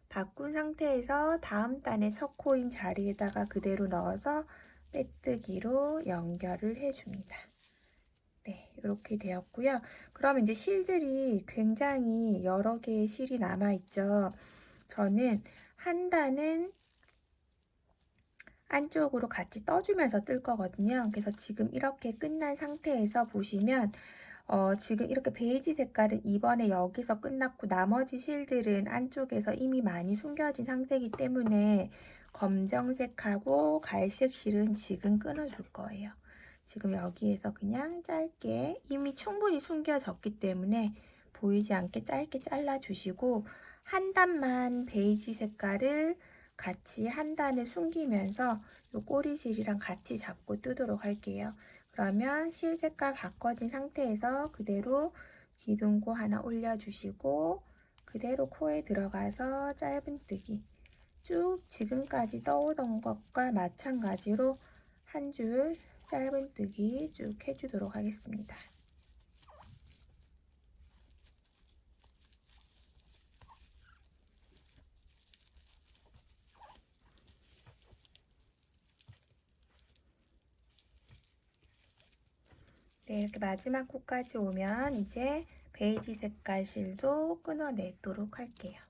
A: 바꾼 상태에서 다음 단의 첫 코인 자리에다가 그대로 넣어서 빼뜨기로 연결을 해줍니다. 네, 이렇게 되었고요. 그럼 이제 실들이 굉장히 여러 개의 실이 남아있죠. 저는 한 단은 안쪽으로 같이 떠주면서 뜰 거거든요. 그래서 지금 이렇게 끝난 상태에서 보시면 지금 이렇게 베이지 색깔은 이번에 여기서 끝났고 나머지 실들은 안쪽에서 이미 많이 숨겨진 상태이기 때문에 검정색하고 갈색 실은 지금 끊어줄 거예요. 지금 여기에서 그냥 짧게 이미 충분히 숨겨졌기 때문에 보이지 않게 짧게 잘라주시고 한 단만 베이지 색깔을 같이 한 단을 숨기면서 이 꼬리실이랑 같이 잡고 뜨도록 할게요. 그러면 실 색깔 바꿔진 상태에서 그대로 기둥코 하나 올려주시고 그대로 코에 들어가서 짧은뜨기 쭉 지금까지 떠오던 것과 마찬가지로 한 줄 짧은뜨기 쭉 해주도록 하겠습니다. 네, 이렇게 마지막 코까지 오면 이제 베이지 색깔 실도 끊어내도록 할게요.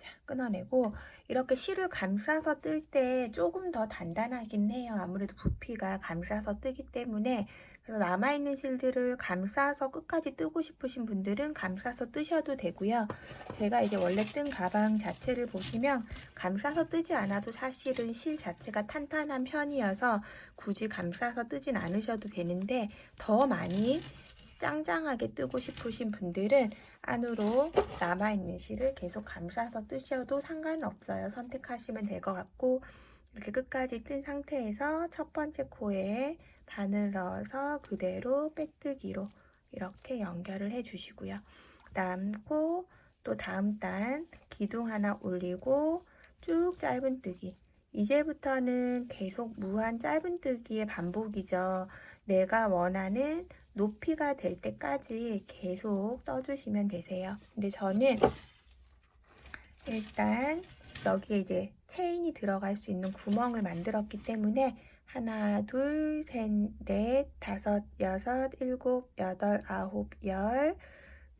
A: 자, 끊어내고 이렇게 실을 감싸서 뜰 때 조금 더 단단하긴 해요. 아무래도 부피가 감싸서 뜨기 때문에. 그래서 남아있는 실들을 감싸서 끝까지 뜨고 싶으신 분들은 감싸서 뜨셔도 되고요. 제가 이제 원래 뜬 가방 자체를 보시면 감싸서 뜨지 않아도 사실은 실 자체가 탄탄한 편이어서 굳이 감싸서 뜨진 않으셔도 되는데 더 많이 짱짱하게 뜨고 싶으신 분들은 안으로 남아있는 실을 계속 감싸서 뜨셔도 상관은 없어요. 선택하시면 될 것 같고 이렇게 끝까지 뜬 상태에서 첫 번째 코에 바늘 넣어서 그대로 빼뜨기로 이렇게 연결을 해 주시고요. 그 다음 코, 또 다음 단 기둥 하나 올리고 쭉 짧은뜨기. 이제부터는 계속 무한 짧은뜨기의 반복이죠. 내가 원하는 높이가 될 때까지 계속 떠주시면 되세요. 근데 저는 일단 여기에 이제 체인이 들어갈 수 있는 구멍을 만들었기 때문에 하나, 둘, 셋, 넷, 다섯, 여섯, 일곱, 여덟, 아홉, 열,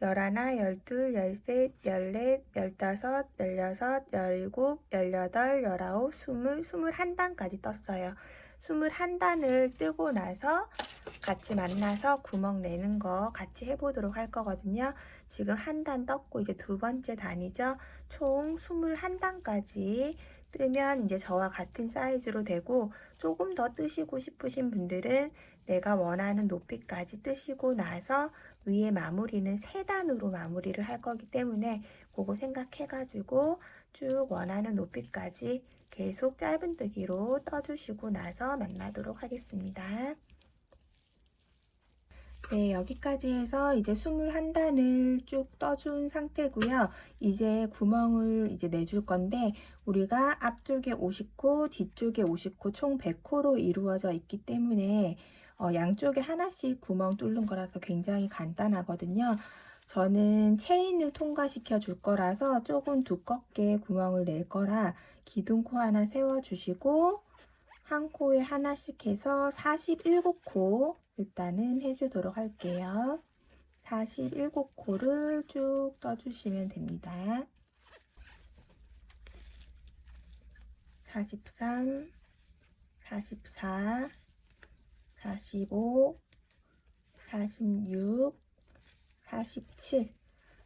A: 열하나, 열둘, 열셋, 열넷, 열다섯, 열여섯, 열일곱, 열여덟, 열아홉, 스물, 21단까지 떴어요. 21단을 뜨고 나서 같이 만나서 구멍 내는 거 같이 해보도록 할 거거든요. 지금 한 단 떴고 이제 두 번째 단이죠. 총 21단까지 뜨면 이제 저와 같은 사이즈로 되고, 조금 더 뜨시고 싶으신 분들은 내가 원하는 높이까지 뜨시고 나서 위에 마무리는 3단으로 마무리를 할 거기 때문에 그거 생각해가지고 쭉 원하는 높이까지 계속 짧은뜨기로 떠주시고 나서 만나도록 하겠습니다. 네, 여기까지 해서 이제 21단을 쭉 떠준 상태고요. 이제 구멍을 이제 내줄 건데, 우리가 앞쪽에 50코, 뒤쪽에 50코, 총 100코로 이루어져 있기 때문에 양쪽에 하나씩 구멍 뚫는 거라서 굉장히 간단하거든요. 저는 체인을 통과시켜 줄 거라서 조금 두껍게 구멍을 낼 거라 기둥코 하나 세워주시고, 한 코에 하나씩 해서 47코 일단은 해주도록 할게요. 47코를 쭉 떠주시면 됩니다. 43, 44, 45, 46, 47,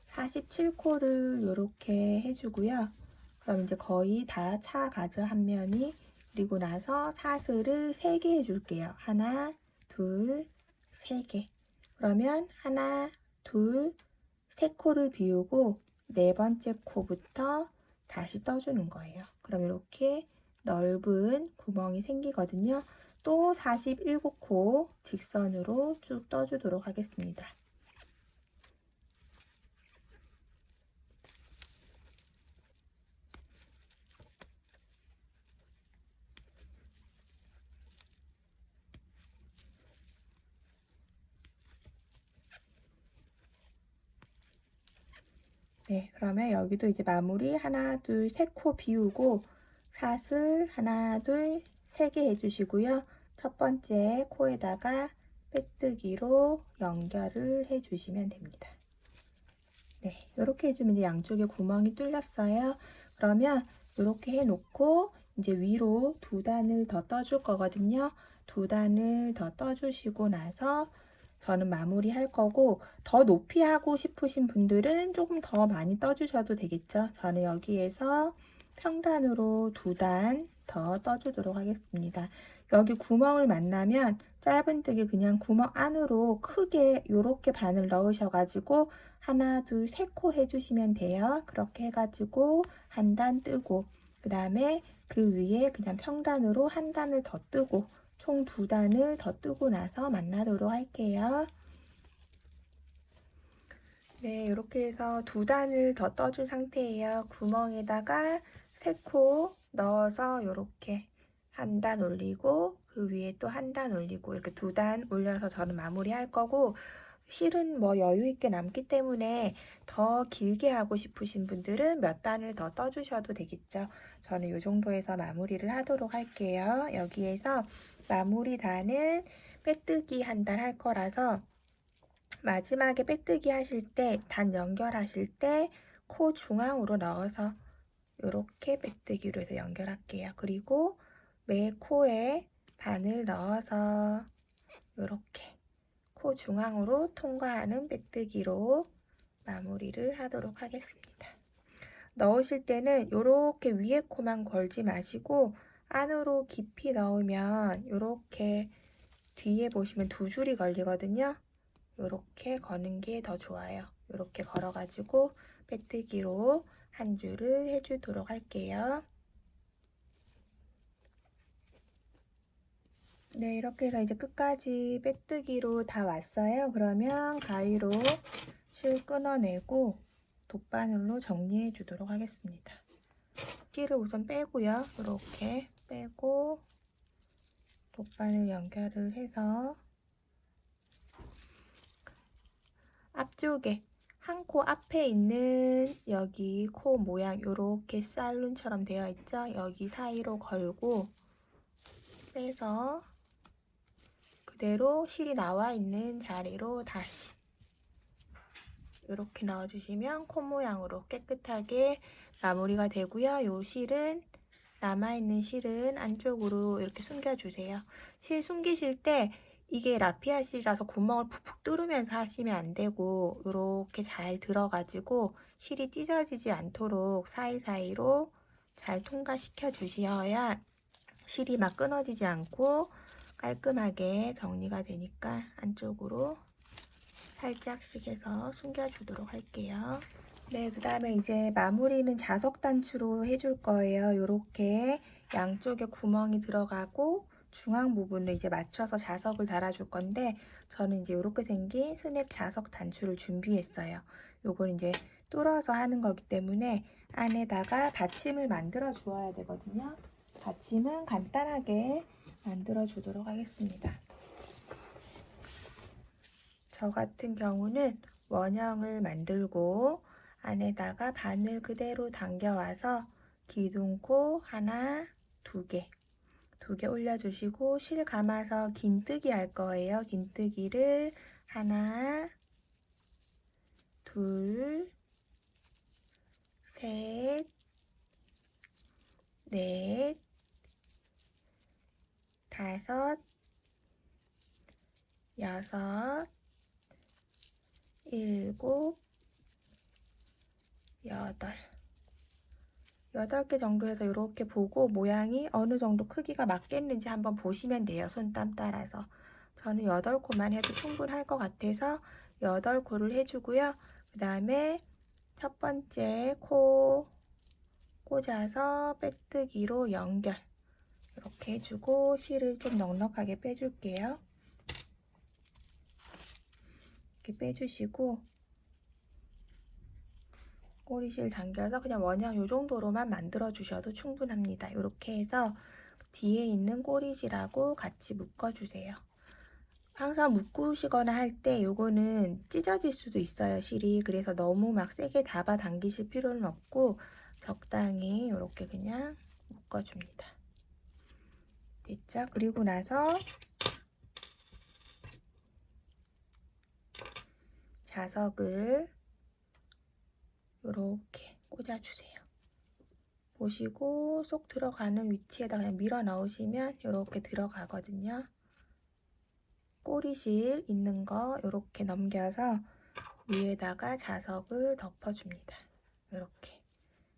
A: 47코를 이렇게 해주고요. 그럼 이제 거의 다 차 가죠, 한 면이. 그리고 나서 사슬을 3개 해줄게요. 하나, 둘, 3개. 그러면 하나, 둘, 3코를 비우고 4번째 코부터 다시 떠주는 거예요. 그럼 이렇게 넓은 구멍이 생기거든요. 또 47코 직선으로 쭉 떠주도록 하겠습니다. 네, 그러면 여기도 이제 마무리 하나, 둘, 3코 비우고 사슬 하나, 둘, 3개 해주시고요. 첫 번째 코에다가 빼뜨기로 연결을 해주시면 됩니다. 네, 이렇게 해주면 이제 양쪽에 구멍이 뚫렸어요. 그러면 이렇게 해놓고 이제 위로 2단을 더 떠줄 거거든요. 2단을 더 떠주시고 나서 저는 마무리 할 거고, 더 높이 하고 싶으신 분들은 조금 더 많이 떠주셔도 되겠죠. 저는 여기에서 평단으로 2단 더 떠주도록 하겠습니다. 여기 구멍을 만나면 짧은뜨기 그냥 구멍 안으로 크게 이렇게 바늘 넣으셔가지고 하나, 둘, 3코 해주시면 돼요. 그렇게 해가지고 한 단 뜨고, 그 다음에 그 위에 그냥 평단으로 한 단을 더 뜨고, 총 2단을 더 뜨고 나서 만나도록 할게요. 네, 이렇게 해서 2단을 더 떠준 상태예요. 구멍에다가 3코 넣어서 이렇게 한 단 올리고 그 위에 또 한 단 올리고 이렇게 2단 올려서 저는 마무리 할 거고, 실은 뭐 여유 있게 남기 때문에 더 길게 하고 싶으신 분들은 몇 단을 더 떠주셔도 되겠죠. 저는 이 정도에서 마무리를 하도록 할게요. 여기에서 마무리 단은 빼뜨기 한 단 할 거라서 마지막에 빼뜨기 하실 때, 단 연결하실 때 코 중앙으로 넣어서 이렇게 빼뜨기로 해서 연결할게요. 그리고 매 코에 바늘 넣어서 이렇게 코 중앙으로 통과하는 빼뜨기로 마무리를 하도록 하겠습니다. 넣으실 때는 이렇게 위에 코만 걸지 마시고 안으로 깊이 넣으면 이렇게 뒤에 보시면 2줄이 걸리거든요. 이렇게 거는 게 더 좋아요. 이렇게 걸어가지고 빼뜨기로 한 줄을 해주도록 할게요. 네, 이렇게 해서 이제 끝까지 빼뜨기로 다 왔어요. 그러면 가위로 실 끊어내고 돗바늘로 정리해 주도록 하겠습니다. 끼를 우선 빼고요. 이렇게 빼고 돗바늘 연결을 해서 앞쪽에 한 코 앞에 있는 여기 코 모양 이렇게 살룬처럼 되어 있죠? 여기 사이로 걸고 빼서 그대로 실이 나와 있는 자리로 다시 이렇게 넣어주시면 코 모양으로 깨끗하게 마무리가 되고요. 요 실은 남아있는 실은 안쪽으로 이렇게 숨겨주세요. 실 숨기실 때 이게 라피아 실이라서 구멍을 푹푹 뚫으면서 하시면 안 되고 이렇게 잘 들어가지고 실이 찢어지지 않도록 사이사이로 잘 통과시켜 주셔야 실이 막 끊어지지 않고 깔끔하게 정리가 되니까 안쪽으로 살짝씩 해서 숨겨주도록 할게요. 네, 그 다음에 이제 마무리는 자석 단추로 해줄 거예요. 요렇게 양쪽에 구멍이 들어가고 중앙 부분을 이제 맞춰서 자석을 달아줄 건데 저는 이제 요렇게 생긴 스냅 자석 단추를 준비했어요. 요걸 이제 뚫어서 하는 거기 때문에 안에다가 받침을 만들어 주어야 되거든요. 받침은 간단하게 만들어 주도록 하겠습니다. 저 같은 경우는 원형을 만들고 안에다가 바늘 그대로 당겨와서 기둥코 하나, 두 개 올려주시고 실 감아서 긴뜨기 할 거예요. 긴뜨기를 하나, 둘, 셋, 넷, 다섯, 여섯, 일곱, 여덟 개 정도 해서 이렇게 보고 모양이 어느 정도 크기가 맞겠는지 한번 보시면 돼요. 손땀 따라서. 저는 8코만 해도 충분할 것 같아서 8코를 해주고요. 그 다음에 첫 번째 코 꽂아서 빼뜨기로 연결 이렇게 해주고 실을 좀 넉넉하게 빼줄게요. 이렇게 빼주시고 꼬리실 당겨서 그냥 원형 요 정도로만 만들어 주셔도 충분합니다. 이렇게 해서 뒤에 있는 꼬리실하고 같이 묶어 주세요. 항상 묶으시거나 할 때 요거는 찢어질 수도 있어요, 실이. 그래서 너무 막 세게 잡아 당기실 필요는 없고 적당히 이렇게 그냥 묶어 줍니다. 됐죠? 그리고 나서 자석을 이렇게 꽂아주세요. 보시고 쏙 들어가는 위치에다 그냥 밀어 넣으시면 이렇게 들어가거든요. 꼬리실 있는 거 이렇게 넘겨서 위에다가 자석을 덮어줍니다. 이렇게.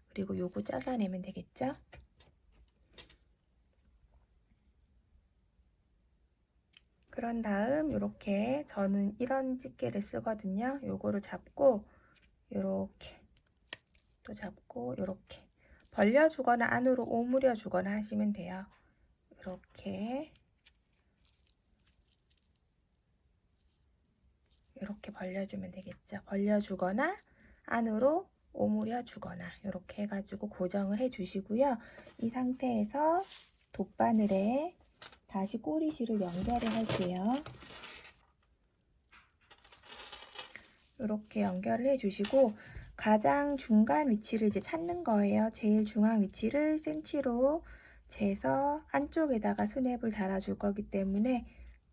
A: 그리고 요거 잘라내면 되겠죠? 그런 다음 이렇게 저는 이런 집게를 쓰거든요. 요거를 잡고 이렇게 또 잡고 이렇게 벌려주거나 안으로 오므려 주거나 하시면 돼요. 이렇게 벌려주면 되겠죠. 벌려주거나 안으로 오므려 주거나 이렇게 해가지고 고정을 해주시고요. 이 상태에서 돗바늘에 다시 꼬리실을 연결을 할게요. 이렇게 연결을 해주시고 가장 중간 위치를 이제 찾는 거예요. 제일 중앙 위치를 센치로 재서 안쪽에다가 스냅을 달아줄 거기 때문에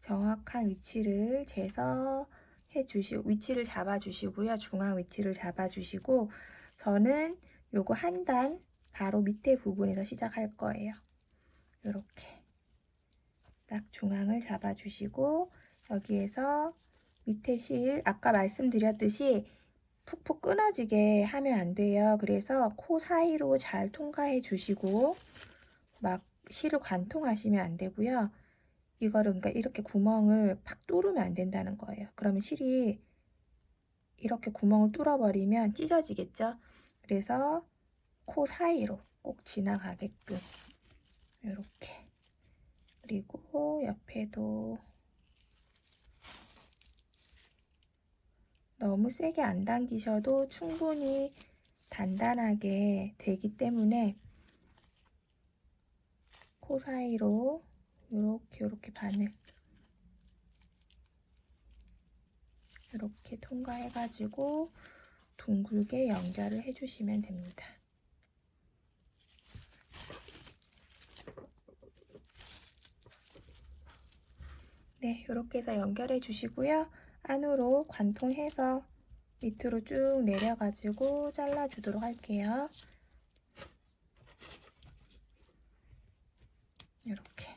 A: 정확한 위치를 재서 해주시고 위치를 잡아주시고요. 중앙 위치를 잡아주시고 저는 요거 한 단 바로 밑에 부분에서 시작할 거예요. 이렇게 딱 중앙을 잡아주시고 여기에서 밑에 실 아까 말씀드렸듯이 푹푹 끊어지게 하면 안 돼요. 그래서 코 사이로 잘 통과해 주시고 막 실을 관통하시면 안 되고요. 이거를 그러니까 이렇게 구멍을 팍 뚫으면 안 된다는 거예요. 그러면 실이 이렇게 구멍을 뚫어버리면 찢어지겠죠. 그래서 코 사이로 꼭 지나가게끔 이렇게 그리고 옆에도 너무 세게 안 당기셔도 충분히 단단하게 되기 때문에 코 사이로 이렇게 바늘 이렇게 통과해가지고 둥글게 연결을 해주시면 됩니다. 네, 이렇게 해서 연결해 주시고요. 안으로 관통해서 밑으로 쭉 내려가지고 잘라주도록 할게요. 이렇게.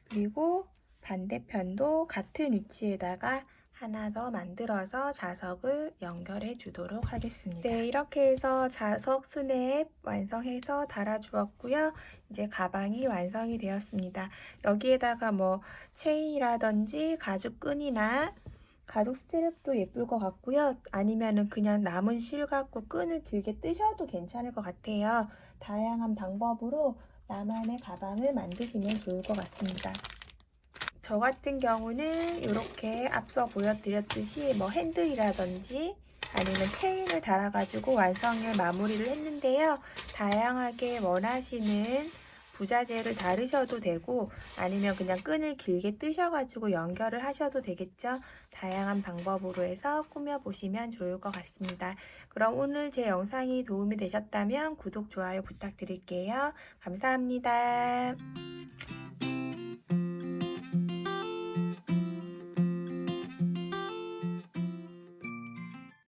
A: 그리고 반대편도 같은 위치에다가 하나 더 만들어서 자석을 연결해 주도록 하겠습니다. 네, 이렇게 해서 자석 스냅 완성해서 달아 주었고요. 이제 가방이 완성이 되었습니다. 여기에다가 뭐 체인이라든지 가죽끈이나 가죽 스트랩도 예쁠 것 같고요. 아니면은 그냥 남은 실 갖고 끈을 길게 뜨셔도 괜찮을 것 같아요. 다양한 방법으로 나만의 가방을 만드시면 좋을 것 같습니다. 저 같은 경우는 이렇게 앞서 보여드렸듯이 뭐 핸들이라든지 아니면 체인을 달아가지고 완성을 마무리를 했는데요. 다양하게 원하시는 부자재를 다르셔도 되고 아니면 그냥 끈을 길게 뜨셔가지고 연결을 하셔도 되겠죠. 다양한 방법으로 해서 꾸며보시면 좋을 것 같습니다. 그럼 오늘 제 영상이 도움이 되셨다면 구독, 좋아요 부탁드릴게요. 감사합니다.